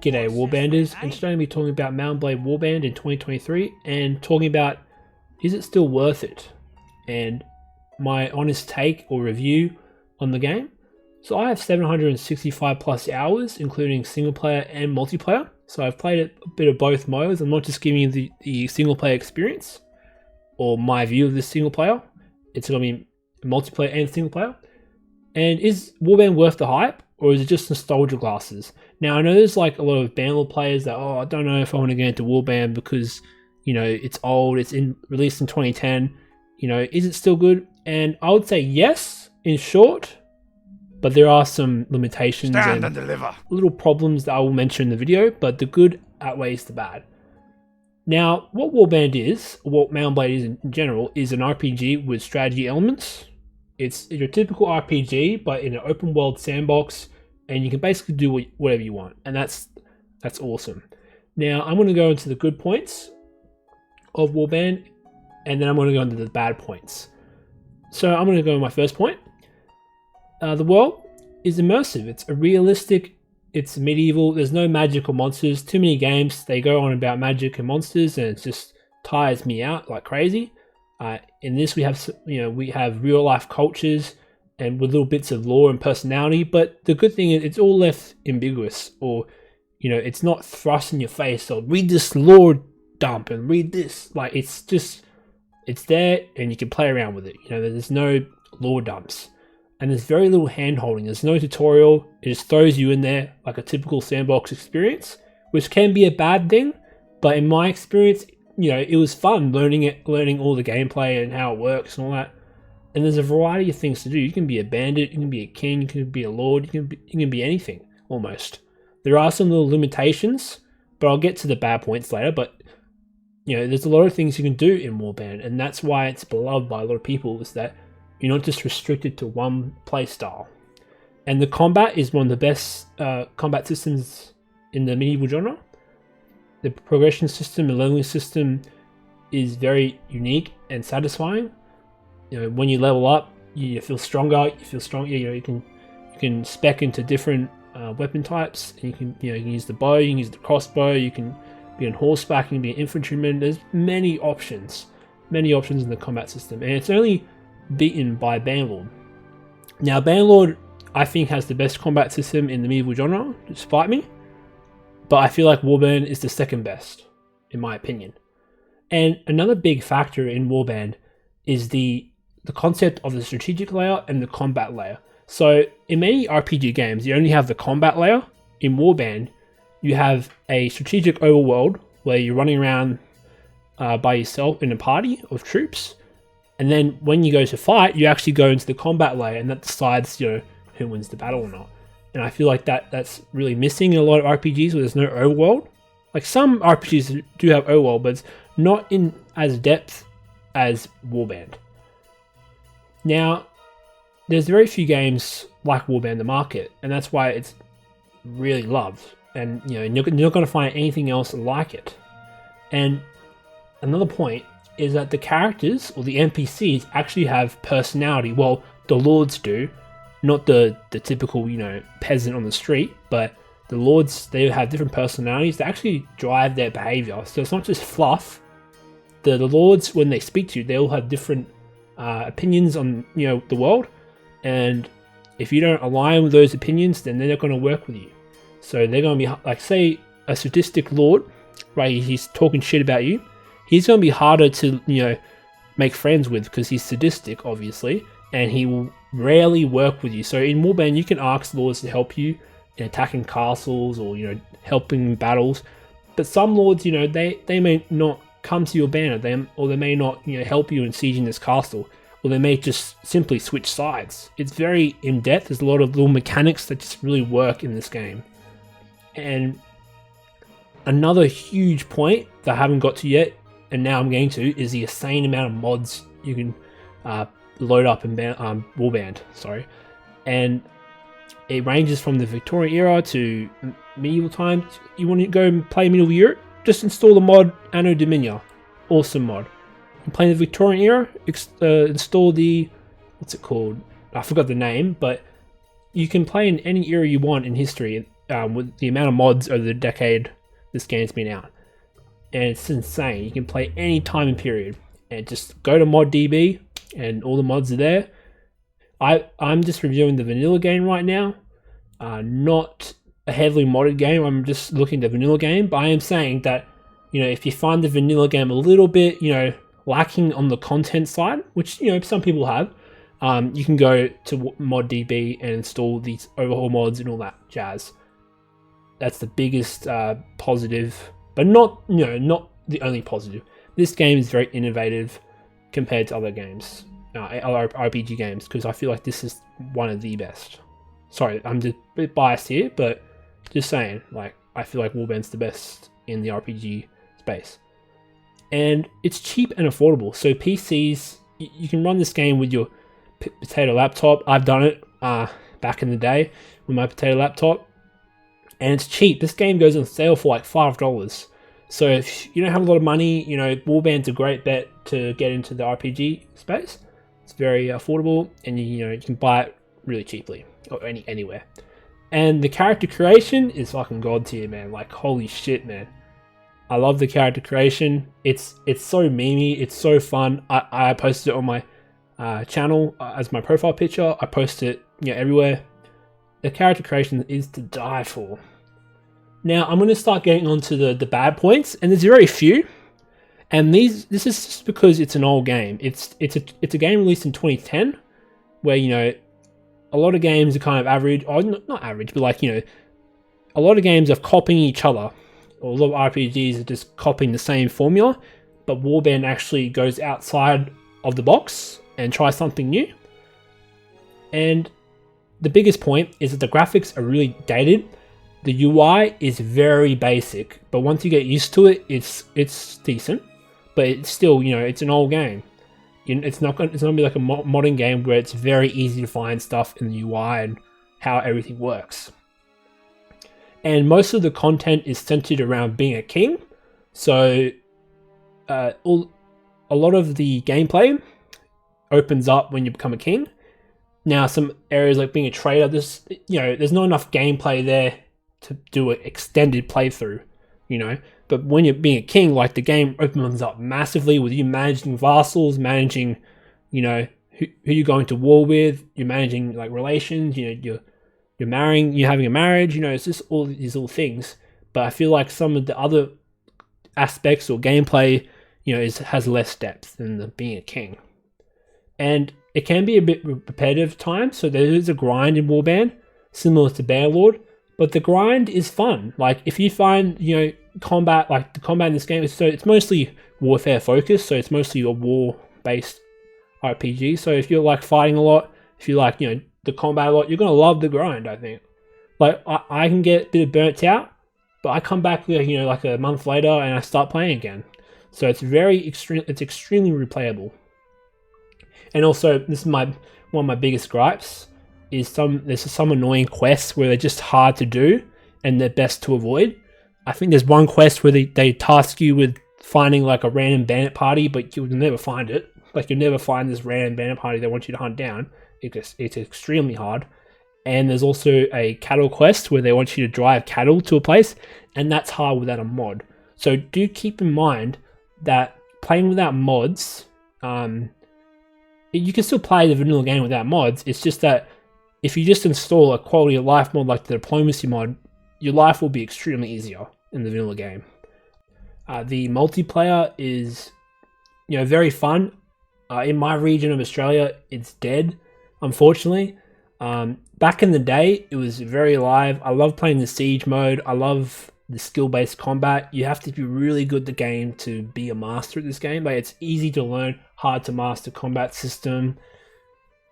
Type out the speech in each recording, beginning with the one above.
G'day Warbanders, and today I'm going to be talking about Mount & Blade Warband in 2023 and talking about is it still worth it and my honest take or review on the game. So I have 765 plus hours including single player and multiplayer, so I've played a bit of both modes. I'm not just giving you the single player experience or my view of the single player, it's going to be multiplayer and single player. And is Warband worth the hype, or is it just nostalgia glasses? Now I know there's like a lot of Bannerlord players that, I don't know if I want to get into Warband because, it's old, released in 2010, is it still good? And I would say yes, in short, but there are some limitations and deliver. Little problems that I will mention in the video, but the good outweighs the bad. Now, what Warband is, what Mount & Blade is in general, is an RPG with strategy elements. It's your typical RPG, but in an open world sandbox, and you can basically do whatever you want, and that's awesome. Now, I'm going to go into the good points of Warband, and then I'm going to go into the bad points. So I'm going to go on my first point. The world is immersive. It's realistic. It's medieval. There's no magic or monsters. Too many games, they go on about magic and monsters, and it just tires me out like crazy. In this, we have real life cultures and with little bits of lore and personality. But the good thing is, it's all left ambiguous, or it's not thrust in your face. So read this lore dump and read this. Like it's there, and you can play around with it. There's no lore dumps, and there's very little hand holding. There's no tutorial. It just throws you in there like a typical sandbox experience, which can be a bad thing. But in my experience, it was fun learning all the gameplay and how it works and all that. And there's a variety of things to do. You can be a bandit, you can be a king, you can be a lord, you can be anything, almost. There are some little limitations, but I'll get to the bad points later. But, there's a lot of things you can do in Warband, and that's why it's beloved by a lot of people, is that you're not just restricted to one play style. And the combat is one of the best combat systems in the medieval genre. The progression system, the leveling system is very unique and satisfying. When you level up, you feel stronger. You can spec into different weapon types. And you can use the bow, you can use the crossbow, you can be on horseback, you can be an infantryman. There's many options in the combat system, and it's only beaten by Bannerlord. Now, Bannerlord, I think, has the best combat system in the medieval genre, despite me. But I feel like Warband is the second best, in my opinion. And another big factor in Warband is the concept of the strategic layer and the combat layer. So in many RPG games, you only have the combat layer. In Warband, you have a strategic overworld where you're running around by yourself in a party of troops. And then when you go to fight, you actually go into the combat layer, and that decides, who wins the battle or not. And I feel like that's really missing in a lot of RPGs where there's no overworld. Like some RPGs do have overworld, but it's not in as depth as Warband. Now, there's very few games like Warband in the market, and that's why it's really loved. And you're not going to find anything else like it. And another point is that the characters or the NPCs actually have personality. Well, the lords do. Not the typical, peasant on the street, but the lords, they have different personalities that actually drive their behavior. So it's not just fluff. The lords, when they speak to you, they all have different opinions on, the world. And if you don't align with those opinions, then they're not going to work with you. So they're going to be, like, say, a sadistic lord, right? He's talking shit about you. He's going to be harder to, make friends with because he's sadistic, obviously. And he will rarely work with you. So in Warband, you can ask lords to help you in attacking castles or helping in battles. But some lords, they may not come to your banner, or they may not help you in sieging this castle, or they may just simply switch sides. It's very in depth. There's a lot of little mechanics that just really work in this game. And another huge point that I haven't got to yet, and now I'm getting to, is the insane amount of mods you can load up in Warband, and it ranges from the Victorian era to medieval times. You want to go and play medieval Europe? Just install the mod Anno Domini. Awesome mod. You play the Victorian era, install the, what's it called? I forgot the name, but you can play in any era you want in history. with the amount of mods over the decade this game's been out. And it's insane. You can play any time and period. And just go to ModDB and all the mods are there. I'm just reviewing the vanilla game right now. Not a heavily modded game. I'm just looking at the vanilla game. But I am saying that, if you find the vanilla game a little bit, lacking on the content side, which, some people have, you can go to ModDB and install these overhaul mods and all that jazz. That's the biggest positive, but not the only positive. This game is very innovative compared to other games, other RPG games, because I feel like this is one of the best. Sorry, I'm just a bit biased here, but just saying, I feel like Warband's the best in the RPG space. And it's cheap and affordable. So PCs, you can run this game with your potato laptop. I've done it back in the day with my potato laptop. And it's cheap. This game goes on sale for like $5. So if you don't have a lot of money, Warband's a great bet to get into the RPG space. It's very affordable, and you can buy it really cheaply or anywhere. And the character creation is fucking god tier, man. Like, holy shit, man. I love the character creation. It's so memey. It's so fun. I posted it on my channel as my profile picture. I post it everywhere. The character creation is to die for. Now I'm going to start getting onto the bad points, and there's very few. And this is just because it's an old game. It's a game released in 2010, where a lot of games are kind of average, or not average, but a lot of games are copying each other. Or a lot of RPGs are just copying the same formula, but Warband actually goes outside of the box and tries something new. And the biggest point is that the graphics are really dated. The UI is very basic, but once you get used to it, it's decent. But it's still, it's an old game. It's not going to be like a modern game where it's very easy to find stuff in the UI and how everything works. And most of the content is centered around being a king. So a lot of the gameplay opens up when you become a king. Now, some areas like being a trader, there's not enough gameplay there to do an extended playthrough, But when you're being a king, the game opens up massively with you managing vassals, managing, who you're going to war with, you're managing relations, you're marrying, you're having a marriage, it's just all these little things. But I feel like some of the other aspects or gameplay, has less depth than being a king. And it can be a bit repetitive at times, so there is a grind in Warband, similar to Bannerlord, but the grind is fun. If you find, combat, the combat in this game, it's mostly warfare focused, so it's mostly a war-based RPG. So if you're fighting a lot, if you the combat a lot, you're gonna love the grind, I think. I can get a bit burnt out, but I come back a month later and I start playing again. So it's extremely replayable. And also, this is one of my biggest gripes, is there's some annoying quests where they're just hard to do and they're best to avoid. I think there's one quest where they task you with finding a random bandit party, but you'll never find it. You'll never find this random bandit party they want you to hunt down. It's extremely hard. And there's also a cattle quest where they want you to drive cattle to a place, and that's hard without a mod. So do keep in mind that playing without mods, you can still play the vanilla game without mods. It's just that if you just install a quality of life mod like the diplomacy mod, your life will be extremely easier in the vanilla game. The multiplayer is, very fun. In my region of Australia, it's dead, unfortunately. Back in the day, it was very alive. I love playing the siege mode. I love the skill-based combat. You have to be really good at the game to be a master at this game. It's easy to learn, hard to master combat system,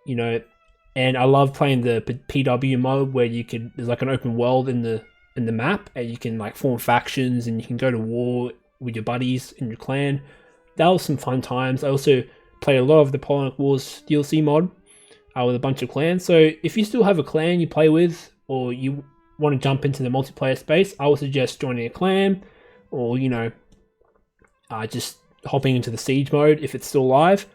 And I love playing the PW mode where there's an open world in the map, and you can form factions and you can go to war with your buddies in your clan. That was some fun times. I also played a lot of the Polonic Wars DLC mod with a bunch of clans. So if you still have a clan you play with, or you want to jump into the multiplayer space, I would suggest joining a clan, or just hopping into the siege mode if it's still live.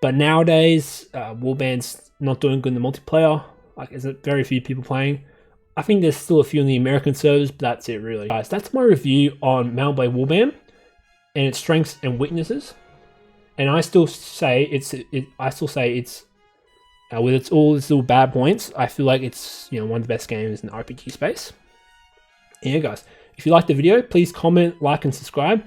But nowadays, Warband's not doing good in the multiplayer. There's very few people playing. I think there's still a few in the American servers, but that's it really. Guys, that's my review on Mount and Blade Warband and its strengths and weaknesses. And I still say it's with its all its little bad points, I feel like it's one of the best games in the RPG space. And yeah, guys, if you liked the video, please comment, like, and subscribe.